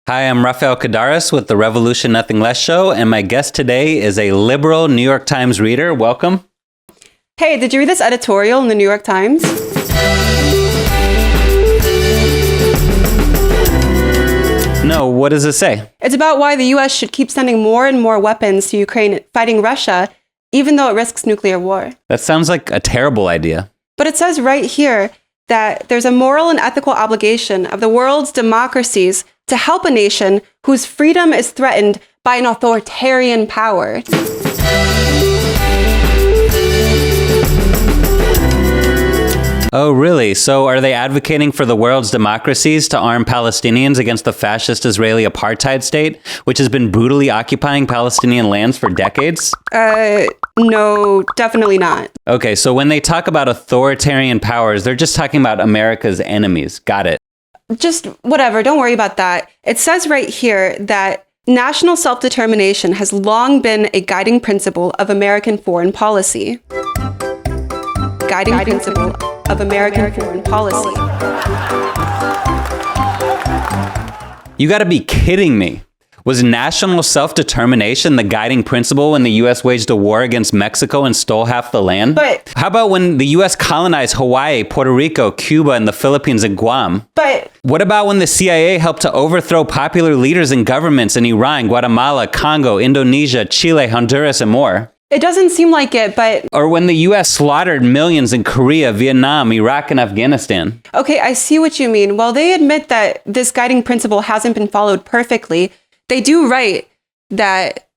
Hi, I'm Rafael Kadaris with the Revolution Nothing Less show, and my guest today is a liberal New York Times reader. Welcome. Hey, did you read this editorial in the New York Times? No, what does it say? It's about why the U.S. should keep sending more and more weapons to Ukraine fighting Russia, even though it risks nuclear war. That sounds like a terrible idea. But it says right here that there's a moral and ethical obligation of the world's democracies to help a nation whose freedom is threatened by an authoritarian power. Oh, really? So are they advocating for the world's democracies to arm Palestinians against the fascist Israeli apartheid state, which has been brutally occupying Palestinian lands for decades? No, definitely not. Okay, so when they talk about authoritarian powers, they're just talking about America's enemies. Got it. Just whatever, don't worry about that. It says right here that national self-determination has long been a guiding principle of American foreign policy. Guiding principle of American foreign policy. You gotta be kidding me. Was national self-determination the guiding principle when the U.S. waged a war against Mexico and stole half the land? But how about when the U.S. colonized Hawaii, Puerto Rico, Cuba, and the Philippines and Guam? But what about when the CIA helped to overthrow popular leaders and governments in Iran, Guatemala, Congo, Indonesia, Chile, Honduras, and more? It doesn't seem like it, but... Or when the U.S. slaughtered millions in Korea, Vietnam, Iraq, and Afghanistan. Okay, I see what you mean. While they admit that this guiding principle hasn't been followed perfectly, they do write that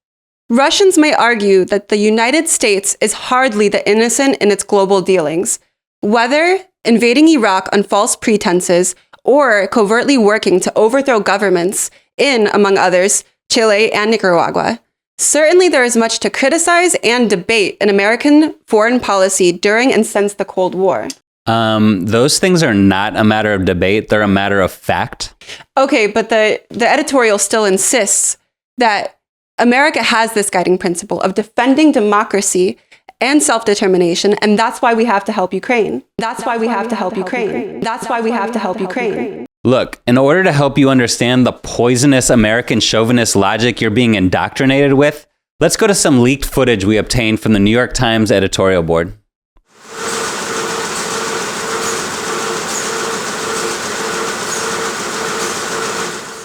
Russians may argue that the United States is hardly the innocent in its global dealings, whether invading Iraq on false pretenses or covertly working to overthrow governments in, among others, Chile and Nicaragua. Certainly, there is much to criticize and debate in American foreign policy during and since the Cold War. Those things are not a matter of debate. They're a matter of fact. Okay, but the editorial still insists that America has this guiding principle of defending democracy and self-determination, and that's why we have to help Ukraine. That's why we have to help Ukraine. That's why we have to help Ukraine. Look, in order to help you understand the poisonous American chauvinist logic you're being indoctrinated with, let's go to some leaked footage we obtained from the New York Times editorial board.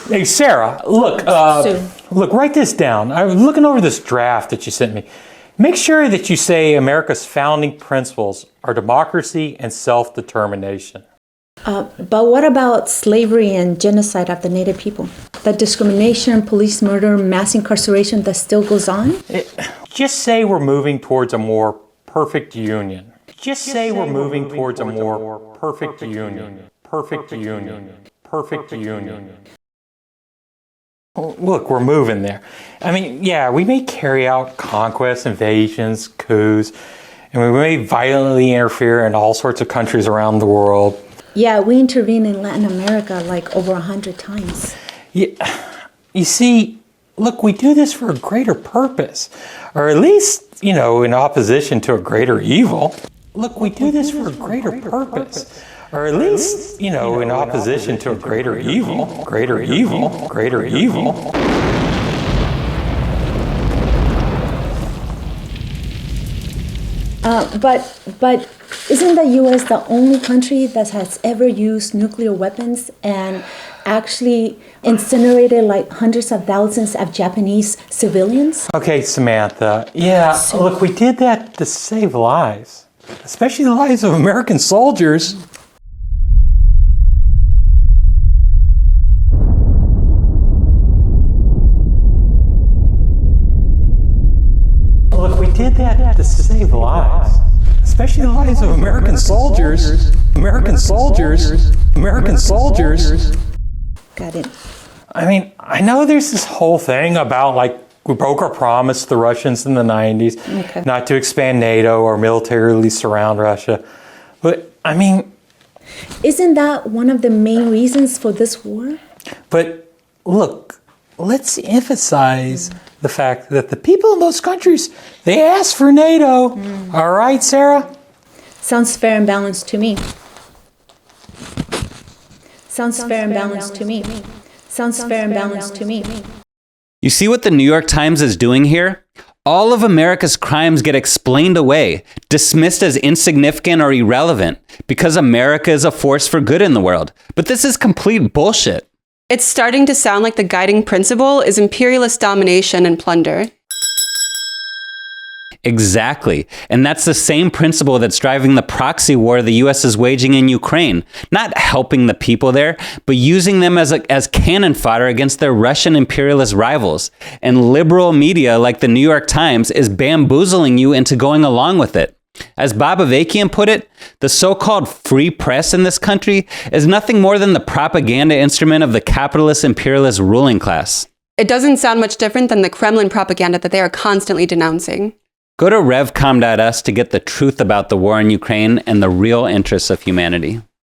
Hey, Sarah, look, write this down. I was looking over this draft that you sent me. Make sure that you say America's founding principles are democracy and self-determination. But what about slavery and genocide of the Native people? The discrimination, police murder, mass incarceration that still goes on? Just say we're moving towards a more perfect union. Just say we're moving towards a more perfect union. Perfect union. Perfect union. Look, we're moving there. I mean, yeah, we may carry out conquests, invasions, coups, and we may violently interfere in all sorts of countries around the world. Yeah, we intervene in Latin America like over 100 times. Yeah, you see, look, we do this for a greater purpose, or at least, in opposition to a greater evil. Look, we do this for a greater purpose, or at least, in opposition to a greater evil, greater evil, greater evil. But isn't the U.S. the only country that has ever used nuclear weapons and actually incinerated like hundreds of thousands of Japanese civilians? Okay, Samantha. Yeah, look, we did that to save lives, especially the lives of American soldiers. Look, we did that to save lives, especially the lives of American soldiers. American soldiers. American soldiers. Got it. I mean, I know there's this whole thing about we broke our promise to the Russians in the 90s not to expand NATO or militarily surround Russia. But, I mean... Isn't that one of the main reasons for this war? But, look, let's emphasize the fact that the people in those countries, they asked for NATO. All right, Sarah? Sounds fair and balanced to me. Sounds fair and balanced to me. Sounds fair and balanced to me. You see what the New York Times is doing here? All of America's crimes get explained away, dismissed as insignificant or irrelevant, because America is a force for good in the world. But this is complete bullshit. It's starting to sound like the guiding principle is imperialist domination and plunder. Exactly. And that's the same principle that's driving the proxy war the US is waging in Ukraine. Not helping the people there, but using them as cannon fodder against their Russian imperialist rivals. And liberal media like the New York Times is bamboozling you into going along with it. As Bob Avakian put it, the so-called free press in this country is nothing more than the propaganda instrument of the capitalist imperialist ruling class. It doesn't sound much different than the Kremlin propaganda that they are constantly denouncing. Go to revcom.us to get the truth about the war in Ukraine and the real interests of humanity.